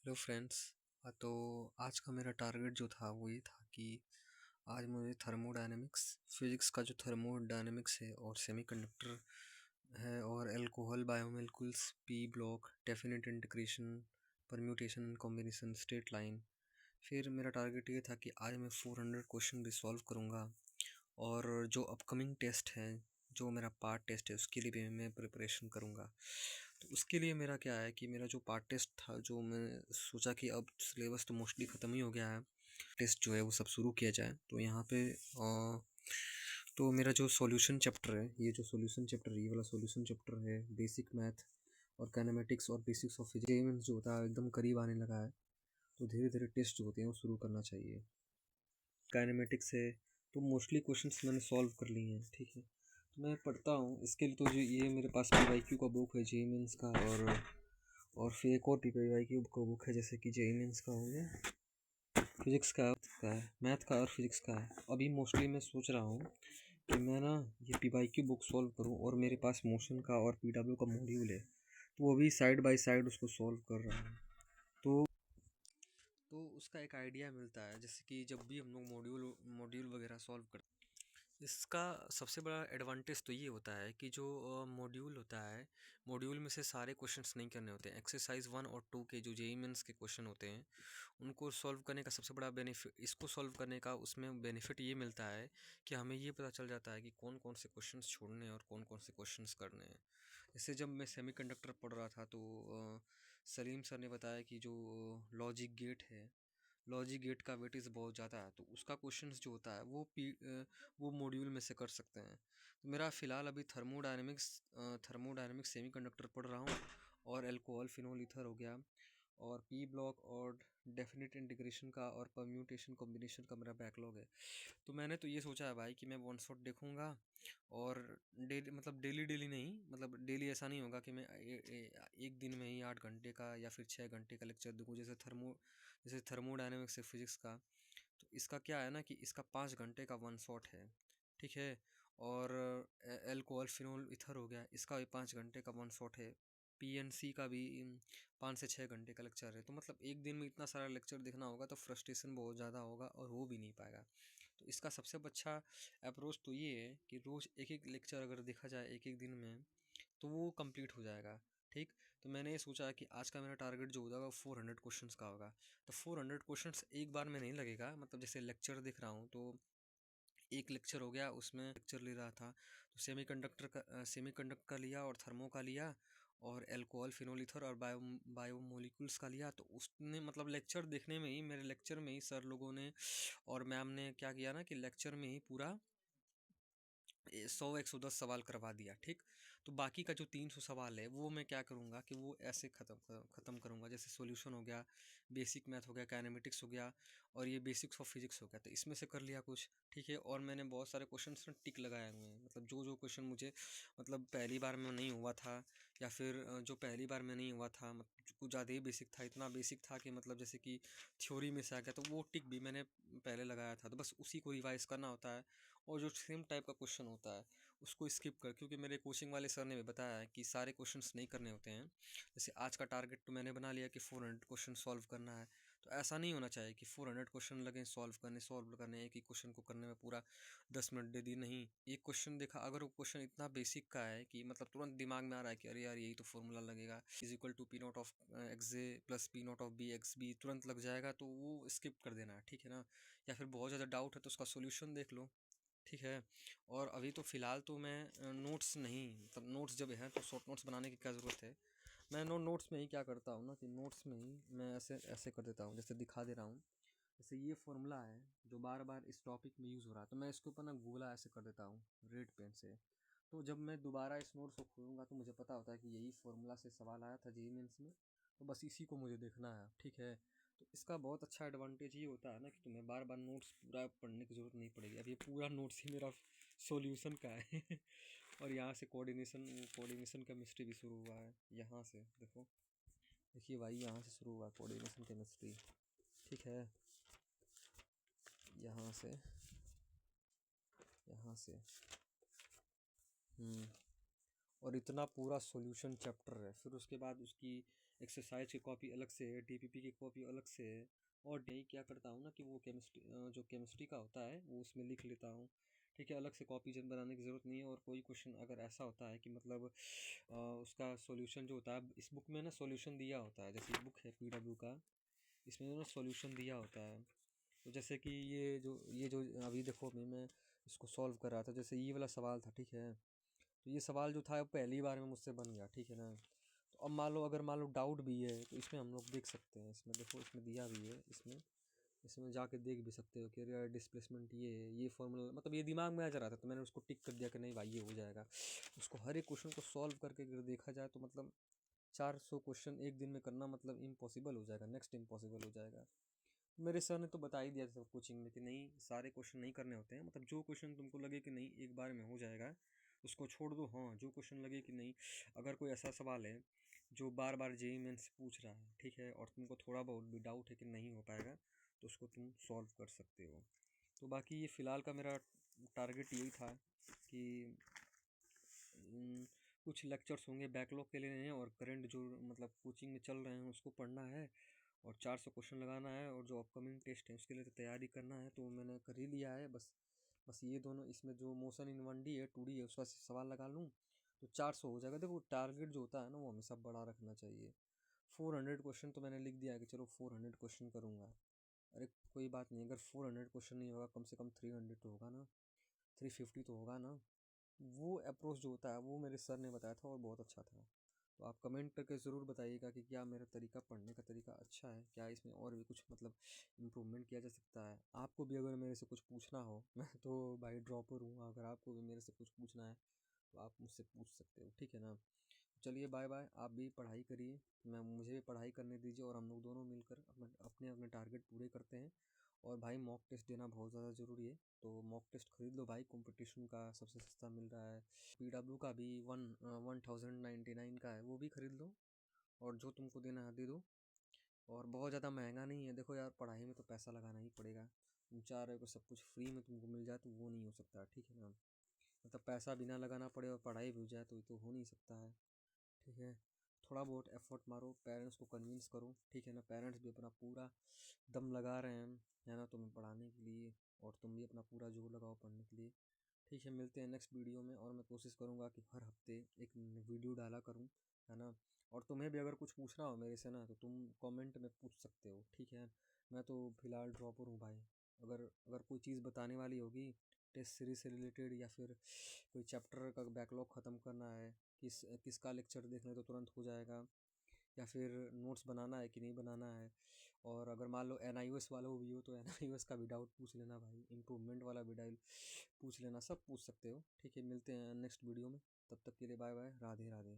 Hello friends. तो आज का मेरा टारगेट जो था वो ये था कि आज मुझे थर्मोडायनेमिक्स फिजिक्स का जो थर्मोडायनेमिक्स है और सेमीकंडक्टर है और alcohol biomolecules P block definite integration permutation combination straight line. फिर मेरा टारगेट ये था कि आज मैं 400 क्वेश्चन रिसॉल्व करूँगा और जो अपकमिंग टेस्ट है, जो मेरा पार्ट टेस्ट है, उसके लिए भी मैं प्रिपरेशन करूँगा। तो उसके लिए मेरा क्या है कि मेरा जो पार्ट टेस्ट था, जो मैं सोचा कि अब सिलेबस तो मोस्टली ख़त्म ही हो गया है, टेस्ट जो है वो सब शुरू किया जाए। तो यहाँ पे तो मेरा जो सॉल्यूशन चैप्टर है, ये जो सॉल्यूशन चैप्टर, ये वाला सॉल्यूशन चैप्टर है, बेसिक मैथ और काइनेमेटिक्स और बेसिक्स ऑफ फिजिक्स जो होता है एकदम करीब आने लगा है। तो धीरे धीरे टेस्ट जो होते हैं वो शुरू करना चाहिए। काइनेमेटिक्स है तो मोस्टली क्वेश्चंस मैंने सॉल्व कर लिए हैं, ठीक है। तो मैं पढ़ता हूँ इसके लिए। तो जो ये मेरे पास पीवाईक्यू का बुक है जेईई मेंस का, और फिर एक और पीवाईक्यू का बुक है, जैसे कि जेईई मेंस का हो गया, फिजिक्स का है, मैथ का और फिजिक्स का है। अभी मोस्टली मैं सोच रहा हूँ कि मैं ना ये पीवाईक्यू बुक सॉल्व करूँ, और मेरे पास मोशन का और पीडब्ल्यू का मॉड्यूल है, तो वो भी साइड बाय साइड उसको सॉल्व कर रहा हूँ। तो उसका एक आइडिया मिलता है, जैसे कि जब भी हम लोग मॉड्यूल मॉड्यूल वगैरह सॉल्व करते हैं, इसका सबसे बड़ा एडवांटेज तो ये होता है कि जो मॉड्यूल होता है, मॉड्यूल में से सारे क्वेश्चंस नहीं करने होते हैं। एक्सरसाइज 1 और 2 के जो जेईई मेंस के क्वेश्चन होते हैं, उनको सॉल्व करने का सबसे बड़ा बेनिफिट, इसको सॉल्व करने का उसमें बेनिफिट ये मिलता है कि हमें ये पता चल जाता है कि कौन कौन से क्वेश्चंस छोड़ने हैं और कौन कौन से क्वेश्चंस करने हैं। जैसे जब मैं सेमीकंडक्टर पढ़ रहा था, तो सलीम सर ने बताया कि जो लॉजिक गेट है, लॉजिक गेट का वेटेज बहुत ज़्यादा है, तो उसका क्वेश्चंस जो होता है वो मॉड्यूल में से कर सकते हैं। तो मेरा फ़िलहाल अभी थर्मोडायनेमिक्स सेमीकंडक्टर पढ़ रहा हूँ, और अल्कोहल फिनोल ईथर हो गया, और पी ब्लॉक और डेफिनेट इंटीग्रेशन का और परम्यूटेशन कॉम्बिनेशन का मेरा बैकलॉग है। तो मैंने तो ये सोचा है भाई कि मैं वन शॉट देखूंगा, और डेली, मतलब डेली डेली नहीं, मतलब डेली ऐसा नहीं होगा कि मैं एक दिन में ही 8 घंटे का या फिर 6 घंटे का लेक्चर देखूँ, जैसे थर्मोडायनेमिक्स है फिजिक्स का। तो इसका क्या है ना कि इसका 5 घंटे का वन शॉट है, ठीक है। और एल्कोहल फिनोल इथर हो गया, इसका भी 5 घंटे का वन शॉट है। पीएनसी का भी 5 से 6 घंटे का लेक्चर है। तो मतलब एक दिन में इतना सारा लेक्चर देखना होगा तो फ्रस्ट्रेशन बहुत ज़्यादा होगा और हो भी नहीं पाएगा। तो इसका सबसे अच्छा अप्रोच तो ये है कि रोज़ एक एक लेक्चर अगर देखा जाए एक एक दिन में, तो वो कंप्लीट हो जाएगा, ठीक। तो मैंने ये सोचा कि आज का मेरा टारगेट जो होगा वो 400 क्वेश्चंस का होगा। तो 400 क्वेश्चंस एक बार में नहीं लगेगा, मतलब जैसे लेक्चर देख रहा हूँ, तो एक लेक्चर हो गया, उसमें लेक्चर ले रहा था, तो सेमीकंडक्टर का लिया और थर्मो का लिया, और अल्कोहल फिनोल ईथर और बायोमोलिक्यूल्स का लिया। तो उसने मतलब लेक्चर देखने में ही, मेरे लेक्चर में ही सर लोगों ने और मैम ने क्या किया ना कि लेक्चर में ही पूरा 100-110 सवाल करवा दिया, ठीक। तो बाकी का जो 300 सवाल है वो मैं क्या करूँगा कि वो ऐसे ख़त्म करूँगा, जैसे सॉल्यूशन हो गया, बेसिक मैथ हो गया, काइनेमेटिक्स हो गया, और ये बेसिक्स ऑफ फिजिक्स हो गया। तो इसमें से कर लिया कुछ, ठीक है। और मैंने बहुत सारे क्वेश्चंस में टिक लगाए हुए हैं, मतलब जो जो क्वेश्चन मुझे मतलब पहली बार में नहीं हुआ था, या फिर जो पहली बार में नहीं हुआ था, कुछ ज़्यादा ही बेसिक था, इतना बेसिक था कि मतलब जैसे कि थ्योरी में से आ गया, तो वो टिक भी मैंने पहले लगाया था। तो बस उसी को रिवाइज करना होता है, और जो सेम टाइप का क्वेश्चन होता है उसको स्किप कर, क्योंकि मेरे कोचिंग वाले सर ने भी बताया है कि सारे क्वेश्चंस नहीं करने होते हैं। जैसे आज का टारगेट तो मैंने बना लिया कि 400 क्वेश्चन सॉल्व करना है, तो ऐसा नहीं होना चाहिए कि 400 क्वेश्चन लगें सॉल्व करने एक ही क्वेश्चन को करने में पूरा 10 मिनट दे दी। नहीं, एक क्वेश्चन देखा, अगर वो क्वेश्चन इतना बेसिक का है कि मतलब तुरंत दिमाग में आ रहा है कि अरे यार यही तो फॉर्मूला लगेगा, is equal to P naught of X J plus P naught of B X B, तुरंत लग जाएगा, तो वो स्किप कर देना है, ठीक है ना। या फिर बहुत ज़्यादा डाउट है तो उसका सोल्यूशन देख लो, ठीक है। और अभी तो फ़िलहाल तो मैं नोट्स नहीं, मतलब नोट्स जब है तो शॉर्ट नोट्स बनाने की क्या ज़रूरत है। मैं नोट्स में ही क्या करता हूँ ना कि नोट्स में ही मैं ऐसे ऐसे कर देता हूँ, जैसे दिखा दे रहा हूँ। जैसे ये फॉर्मूला है जो बार बार इस टॉपिक में यूज़ हो रहा है, तो मैं इसके ऊपर ना गूगला ऐसे कर देता हूँ रेड पेन से। तो जब मैं दोबारा इस नोट्स को खोलूँगा तो मुझे पता होता है कि यही फॉर्मूला से सवाल आया था जेईई मेंस में, तो बस इसी को मुझे देखना है, ठीक है। तो इसका बहुत अच्छा एडवांटेज ये होता है ना कि तुम्हें बार बार नोट्स पूरा पढ़ने की ज़रूरत नहीं पड़ेगी। अब ये पूरा नोट्स ही मेरा सॉल्यूशन का है और यहाँ से कोऑर्डिनेशन केमिस्ट्री भी शुरू हुआ है, यहाँ से देखो, देखिए भाई, यहाँ से शुरू हुआ कोऑर्डिनेशन केमिस्ट्री, ठीक है। यहाँ से, यहाँ से, और इतना पूरा सॉल्यूशन चैप्टर है। फिर उसके बाद उसकी एक्सरसाइज की कॉपी अलग से है, डीपीपी की कॉपी अलग से है। और नहीं क्या करता हूँ ना कि वो केमिस्ट्री जो केमिस्ट्री का होता है वो उसमें लिख लेता हूँ। ठीक है, अलग से कॉपी जन बनाने की ज़रूरत नहीं है। और कोई क्वेश्चन अगर ऐसा होता है कि मतलब उसका सॉल्यूशन जो होता है, इस बुक में ना सॉल्यूशन दिया होता है, जैसे बुक है पीडब्ल्यू का, इसमें ना सॉल्यूशन दिया होता है। तो जैसे कि ये जो अभी देखो, अभी मैं इसको सॉल्व कर रहा था, जैसे ये वाला सवाल था, ठीक है। तो ये सवाल जो था पहली बार में मुझसे बन गया, ठीक है ना। तो अब मान लो, अगर मान लो डाउट भी है तो इसमें हम लोग देख सकते हैं, इसमें देखो इसमें दिया भी है, इसमें इसमें जाके देख भी सकते हो कि यार डिस्प्लेसमेंट ये फॉर्मूला, मतलब ये दिमाग में आ जा रहा था तो मैंने उसको टिक कर दिया कि नहीं भाई ये हो जाएगा। उसको हर एक क्वेश्चन को सॉल्व करके अगर देखा जाए तो मतलब 400 क्वेश्चन एक दिन में करना मतलब इम्पॉसिबल हो जाएगा, नेक्स्ट इम्पॉसिबल हो जाएगा। मेरे सर ने तो बता ही दिया था कोचिंग में कि नहीं, सारे क्वेश्चन नहीं करने होते हैं, मतलब जो क्वेश्चन तुमको लगे कि नहीं एक बार में हो जाएगा उसको छोड़ दो। हाँ, जो क्वेश्चन लगे कि नहीं, अगर कोई ऐसा सवाल है जो बार बार जेईई मेंस पूछ रहा है, ठीक है, और तुमको थोड़ा बहुत भी डाउट है कि नहीं हो पाएगा, तो उसको तुम सॉल्व कर सकते हो। तो बाकी ये फ़िलहाल का मेरा टारगेट यही था कि कुछ लेक्चर्स होंगे बैकलॉग के लिए हैं, और करंट जो मतलब कोचिंग में चल रहे हैं उसको पढ़ना है, और 400 क्वेश्चन लगाना है, और जो अपकमिंग टेस्ट है उसके लिए तो तैयारी करना है। तो मैंने कर ही लिया है, बस ये दोनों, इसमें जो मोशन इन 1D है 2D है उसका सवाल लगा लूँ तो 400 हो जाएगा। देखो टारगेट जो होता है ना वो हमेशा बड़ा रखना चाहिए। 400 क्वेश्चन तो मैंने लिख दिया है कि चलो 400 क्वेश्चन करूँगा। अरे कोई बात नहीं, अगर 400 क्वेश्चन नहीं होगा कम से कम 300 तो होगा ना, 350 तो होगा ना। वो अप्रोच जो होता है वो मेरे सर ने बताया था और बहुत अच्छा था। तो आप कमेंट करके ज़रूर बताइएगा कि क्या मेरा तरीका, पढ़ने का तरीका अच्छा है, क्या इसमें और भी कुछ मतलब इम्प्रूवमेंट किया जा सकता है। आपको भी अगर मेरे से कुछ पूछना हो, मैं तो भाई ड्रॉपर हूँ, अगर आपको भी मेरे से कुछ पूछना है तो आप मुझसे पूछ सकते हो, ठीक है ना। चलिए बाय बाय, आप भी पढ़ाई करिए, मुझे भी पढ़ाई करने दीजिए, और हम लोग दोनों मिलकर अपने अपने अपने टारगेट पूरे करते हैं। और भाई मॉक टेस्ट देना बहुत ज़्यादा ज़रूरी है, तो मॉक टेस्ट खरीद लो भाई, कंपटीशन का सबसे सस्ता मिल रहा है। पीडब्ल्यू का भी 1099 का है, वो भी खरीद लो, और जो तुमको देना है दे दो। और बहुत ज़्यादा महंगा नहीं है, देखो यार पढ़ाई में तो पैसा लगाना ही पड़ेगा। तुम चाह रहे हो कि सब कुछ फ्री में तुमको मिल जाए तो वो नहीं हो सकता, ठीक है ना। मतलब पैसा बिना लगाना पड़े और पढ़ाई भी हो जाए तो ये तो हो नहीं सकता है, ठीक है। थोड़ा बहुत एफर्ट मारो, पेरेंट्स को कन्विंस करो, ठीक है ना। पेरेंट्स भी अपना पूरा दम लगा रहे हैं, है ना, तुम्हें पढ़ाने के लिए, और तुम भी अपना पूरा जोर लगाओ पढ़ने के लिए। ठीक है, मिलते हैं नेक्स्ट वीडियो में, और मैं कोशिश करूँगा कि हर हफ्ते एक वीडियो डाला करूँ, है ना। और तुम्हें भी अगर कुछ पूछना हो मेरे से ना तो तुम कमेंट में पूछ सकते हो, ठीक है। मैं तो फ़िलहाल ड्रॉपर हूँ भाई। अगर अगर कोई चीज़ बताने वाली होगी टेस्ट सीरीज से रिलेटेड, या फिर कोई चैप्टर का बैकलॉग ख़त्म करना है, किसका लेक्चर देखने तो तुरंत हो जाएगा, या फिर नोट्स बनाना है कि नहीं बनाना है, और अगर मान लो NIOS वाला भी हो तो NIOS का भी डाउट पूछ लेना भाई, इम्प्रूवमेंट वाला भी डाउट पूछ लेना, सब पूछ सकते हो। ठीक है, मिलते हैं नेक्स्ट वीडियो में, तब तक के लिए बाय बाय, राधे राधे।